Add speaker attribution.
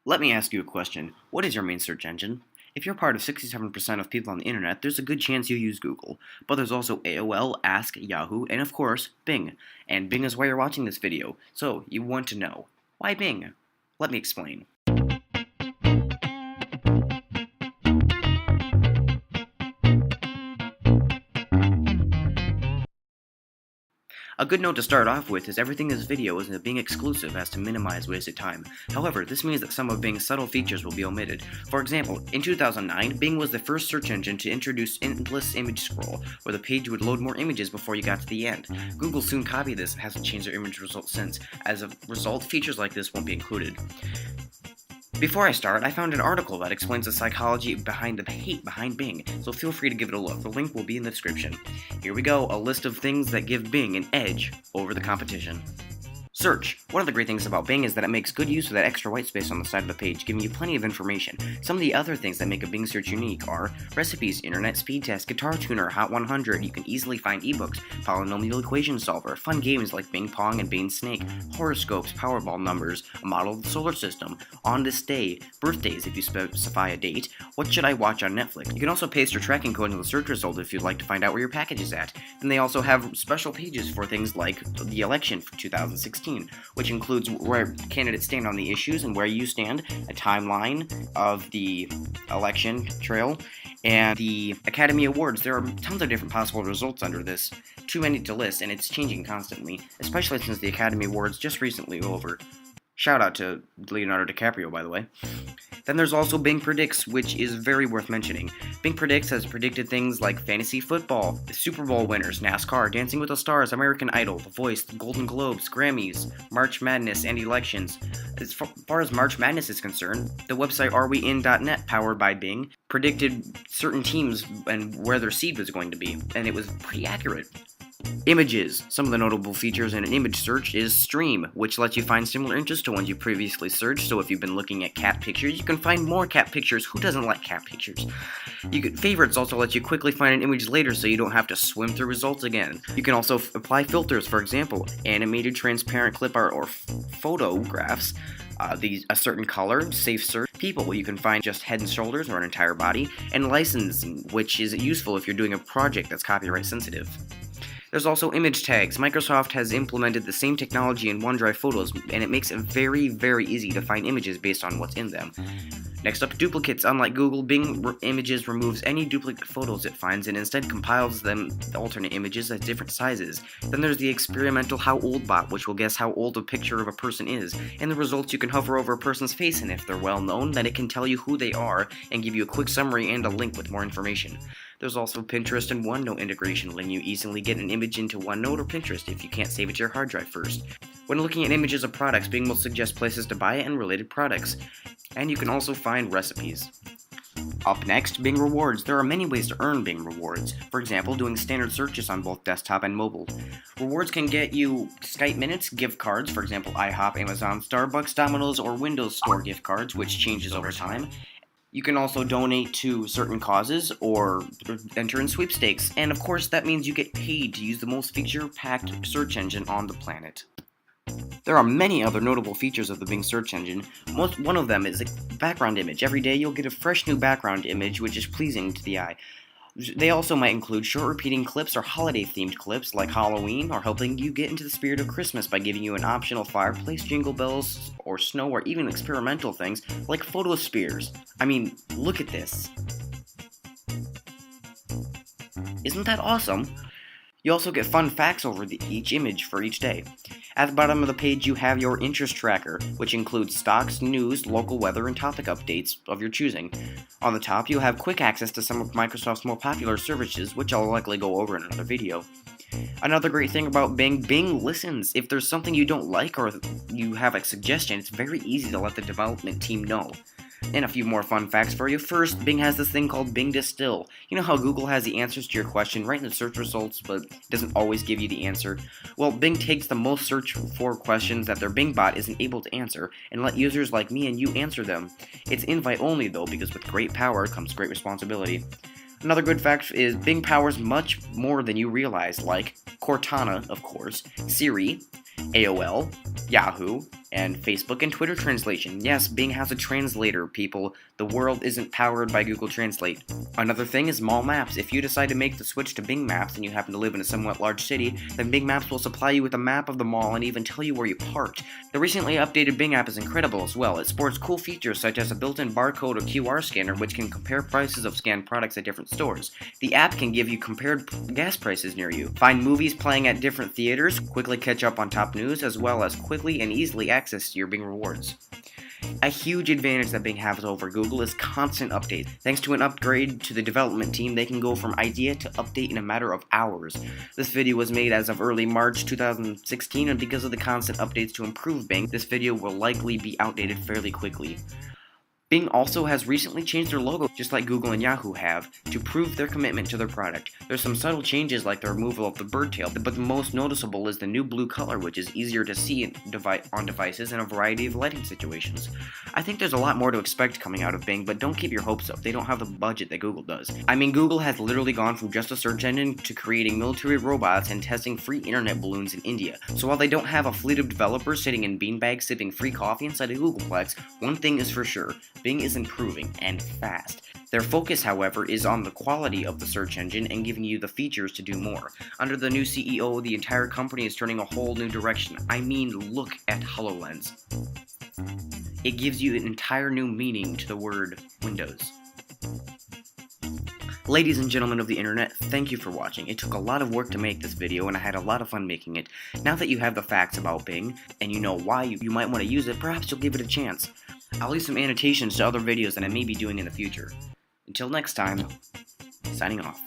Speaker 1: Let me ask you a question. What is your main search engine? If you're part of 67% of people on the internet, there's a good chance you use Google. But there's also AOL, Ask, Yahoo, and of course, Bing. And Bing is why you're watching this video. So, you want to know. Why Bing? Let me explain. A good note to start off with is everything is video is a Bing exclusive as to minimize wasted time. However, this means that some of Bing's subtle features will be omitted. For example, in 2009, Bing was the first search engine to introduce endless image scroll, where the page would load more images before you got to the end. Google soon copied this and hasn't changed their image results since. As a result, features like this won't be included. Before I start, I found an article that explains the psychology behind the hate behind Bing, so feel free to give it a look. The link will be in the description. Here we go, a list of things that give Bing an edge over the competition. Search. One of the great things about Bing is that it makes good use of that extra white space on the side of the page, giving you plenty of information. Some of the other things that make a Bing search unique are recipes, internet speed test, guitar tuner, Hot 100, you can easily find ebooks, polynomial equation solver, fun games like Bing Pong and Bing Snake, horoscopes, Powerball numbers, a model of the solar system, on this day, birthdays if you specify a date, what should I watch on Netflix. You can also paste your tracking code into the search result if you'd like to find out where your package is at. Then they also have special pages for things like the election for 2016. Which includes where candidates stand on the issues and where you stand, a timeline of the election trail, and the Academy Awards. There are tons of different possible results under this, too many to list, and it's changing constantly, especially since the Academy Awards just recently over. Shout out to Leonardo DiCaprio, by the way. Then there's also Bing Predicts, which is very worth mentioning. Bing Predicts has predicted things like fantasy football, the Super Bowl winners, NASCAR, Dancing with the Stars, American Idol, The Voice, the Golden Globes, Grammys, March Madness, and elections. As far as March Madness is concerned, the website arewein.net, powered by Bing, predicted certain teams and where their seed was going to be, and it was pretty accurate. Images. Some of the notable features in an image search is Stream, which lets you find similar interests to ones you previously searched, so if you've been looking at cat pictures, you can find more cat pictures. Who doesn't like cat pictures? Favorites also let you quickly find an image later so you don't have to swim through results again. You can also apply filters, for example, animated, transparent clip art, or photographs, a certain color, safe search, people, you can find just head and shoulders or an entire body, and licensing, which is useful if you're doing a project that's copyright sensitive. There's also image tags. Microsoft has implemented the same technology in OneDrive Photos, and it makes it very, very easy to find images based on what's in them. Next up, duplicates. Unlike Google, Bing Images removes any duplicate photos it finds and instead compiles them, the alternate images, at different sizes. Then there's the experimental How Old bot, which will guess how old a picture of a person is. In the results, you can hover over a person's face, and if they're well known, then it can tell you who they are and give you a quick summary and a link with more information. There's also Pinterest and OneNote integration, letting you easily get an image into OneNote or Pinterest if you can't save it to your hard drive first. When looking at images of products, Bing will suggest places to buy it and related products. And you can also find recipes. Up next, Bing Rewards. There are many ways to earn Bing Rewards. For example, doing standard searches on both desktop and mobile. Rewards can get you Skype minutes, gift cards, for example, IHOP, Amazon, Starbucks, Domino's, or Windows Store gift cards, which changes over time. You can also donate to certain causes or enter in sweepstakes, and of course that means you get paid to use the most feature-packed search engine on the planet. There are many other notable features of the Bing search engine. One of them is a background image. Every day you'll get a fresh new background image which is pleasing to the eye. They also might include short repeating clips or holiday-themed clips like Halloween, or helping you get into the spirit of Christmas by giving you an optional fireplace, jingle bells, or snow, or even experimental things like photospheres. I mean, look at this. Isn't that awesome? You also get fun facts over each image for each day. At the bottom of the page you have your interest tracker, which includes stocks, news, local weather, and topic updates of your choosing. On the top you'll have quick access to some of Microsoft's more popular services, which I'll likely go over in another video. Another great thing about Bing, Bing listens. If there's something you don't like or you have a suggestion, it's very easy to let the development team know. And a few more fun facts for you. First, Bing has this thing called Bing Distill. You know how Google has the answers to your question right in the search results, but doesn't always give you the answer? Well, Bing takes the most searched for questions that their Bing bot isn't able to answer, and let users like me and you answer them. It's invite only though, because with great power comes great responsibility. Another good fact is Bing powers much more than you realize, like Cortana, of course, Siri, AOL, Yahoo, And Facebook and Twitter translation. Yes, Bing has a translator, people. The world isn't powered by Google Translate. Another thing is mall maps. If you decide to make the switch to Bing Maps and you happen to live in a somewhat large city, then Bing Maps will supply you with a map of the mall and even tell you where you parked. The recently updated Bing app is incredible as well. It sports cool features such as a built-in barcode or QR scanner which can compare prices of scanned products at different stores. The app can give you compared gas prices near you, find movies playing at different theaters, quickly catch up on top news, as well as quickly and easily access to your Bing rewards. A huge advantage that Bing has over Google is constant updates. Thanks to an upgrade to the development team, they can go from idea to update in a matter of hours. This video was made as of early March 2016, and because of the constant updates to improve Bing, this video will likely be outdated fairly quickly. Bing also has recently changed their logo, just like Google and Yahoo have, to prove their commitment to their product. There's some subtle changes like the removal of the bird tail, but the most noticeable is the new blue color, which is easier to see on devices in a variety of lighting situations. I think there's a lot more to expect coming out of Bing, but don't keep your hopes up. They don't have the budget that Google does. I mean, Google has literally gone from just a search engine to creating military robots and testing free internet balloons in India. So while they don't have a fleet of developers sitting in beanbags sipping free coffee inside a Googleplex, one thing is for sure. Bing is improving, and fast. Their focus, however, is on the quality of the search engine and giving you the features to do more. Under the new CEO, the entire company is turning a whole new direction. I mean, look at HoloLens. It gives you an entire new meaning to the word Windows. Ladies and gentlemen of the internet, thank you for watching. It took a lot of work to make this video, and I had a lot of fun making it. Now that you have the facts about Bing, and you know why you might want to use it, perhaps you'll give it a chance. I'll leave some annotations to other videos that I may be doing in the future. Until next time, signing off.